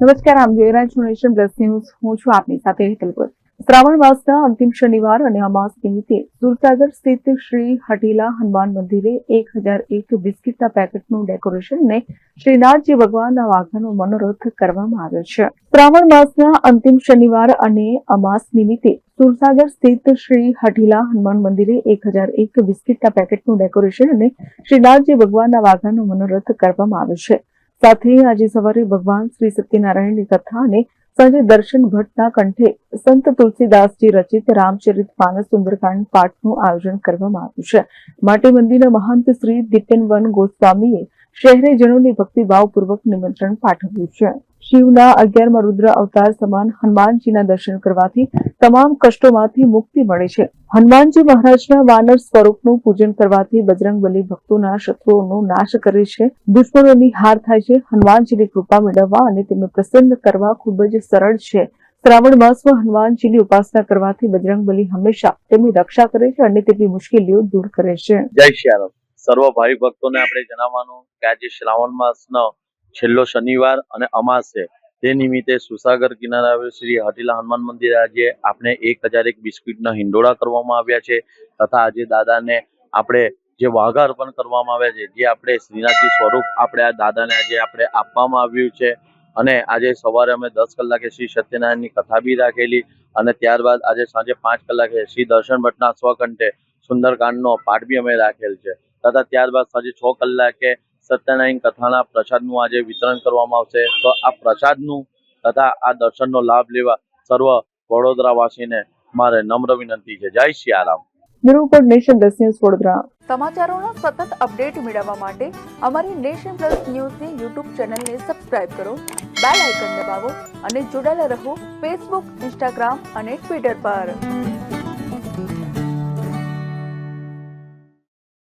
નમસ્કાર, આમ જોઈ રહ્યા છો નેશન પ્લસ ન્યૂઝ. હું છું આપની સાથે હેતલ. શ્રાવણ માસના અંતિમ શનિવાર અને અમાસ નિમિત્તે સુરસાગર સ્થિત શ્રી હઠીલા હનુમાન મંદિરે 1001 બિસ્કીટના પેકેટનું ડેકોરેશન અને શ્રીનાથજી ભગવાનના વાઘનો મનોરથ કરવામાં આવ્યો છે. શ્રાવણ માસના અંતિમ શનિવાર અને અમાસ નિમિત્તે સુરસાગર સ્થિત શ્રી હઠીલા હનુમાન મંદિરે 1001 બિસ્કીટના પેકેટનું ડેકોરેશન અને શ્રીનાથજી ભગવાનના વાઘનો મનોરથ કરવામાં આવ્યો છે. સાથે આજે સવારે ભગવાન શ્રી સત્યનારાયણની કથા અને સાંજે દર્શન ભટ્ટના કંઠે સંત તુલસીદાસજી રચિત રામચરિત માનસ સુંદરકાંડ પાઠનું આયોજન કરવામાં આવ્યું છે. માટે મંદિરના મહંત શ્રી દીપેનવન ગોસ્વામીએ શહેરીજનોને ભક્તિભાવપૂર્વક નિમંત્રણ પાઠવ્યું છે. શિવના 11મા રુદ્ર અવતાર સમાન હનુમાનજીના દર્શન કરવાથી તમામ કષ્ટોમાંથી મુક્તિ મળે છે. હનુમાનજી મહારાજના વાનર સ્વરૂપનું પૂજન કરવાથી બજરંગબલી ભક્તોના શત્રુઓનો નાશ કરે છે, દુશ્મનોની હાર થાય છે. હનુમાનજીની કૃપા મેળવવા અને તેમને પ્રસન્ન કરવા ખૂબ જ સરળ છે. શ્રાવણ માસમાં હનુમાનજીની ઉપાસના કરવાથી બજરંગબલી હંમેશા તેમની રક્ષા કરે છે અને તેમની મુશ્કેલીઓ દૂર કરે છે. જય શ્રી રામ. સર્વ ભાવિ ભક્તોને આપણે જણાવવાનું કે આજે શ્રાવણ માસનો છેલ્લો શનિવાર અને અમાસ છે. તે નિમિત્તે સુસાગર કિનારે આવેલ શ્રી હઠીલા હનુમાન મંદિરે આજે આપણે 1001 બિસ્કીટના હિંડોળા કરવામાં આવ્યા છે તથા આજે દાદાને આપણે જે વાઘા અર્પણ કરવામાં આવ્યા છે, જે આપણે શ્રીનાથજી સ્વરૂપ આપણે આ દાદાને આજે આપણે આપવામાં આવ્યું છે. અને આજે સવારે અમે 10 કલાકે શ્રી સત્યનારાયણની કથા બી રાખેલી અને ત્યારબાદ આજે સાંજે 5 કલાકે શ્રી દર્શન ભટ્ટના સ્વકંઠે સુંદરકાંડનો પાઠ બી અમે રાખેલ છે તથા ત્યારબાદ સાંજે 6 કલાકે સત્યનારાયણ કથાના પ્રસાદનું આજે વિતરણ કરવામાં આવશે. તો આ પ્રસાદનું તથા આ દર્શનનો લાભ લેવા સર્વ વડોદરાવાસીને મારે નમ્ર વિનંતી છે. Jai Shri Ram. Report Nation Plus News Vadodara. સમાચારોના સતત અપડેટ મેળવવા માટે અમારી નેશન પ્લસ ન્યૂઝની યુટ્યુબ ચેનલને સબસ્ક્રાઇબ કરો, બેલ આઇકન દબાવો અને જોડાયેલા રહો ફેસબુક, ઇન્સ્ટાગ્રામ અને ટ્વિટર પર.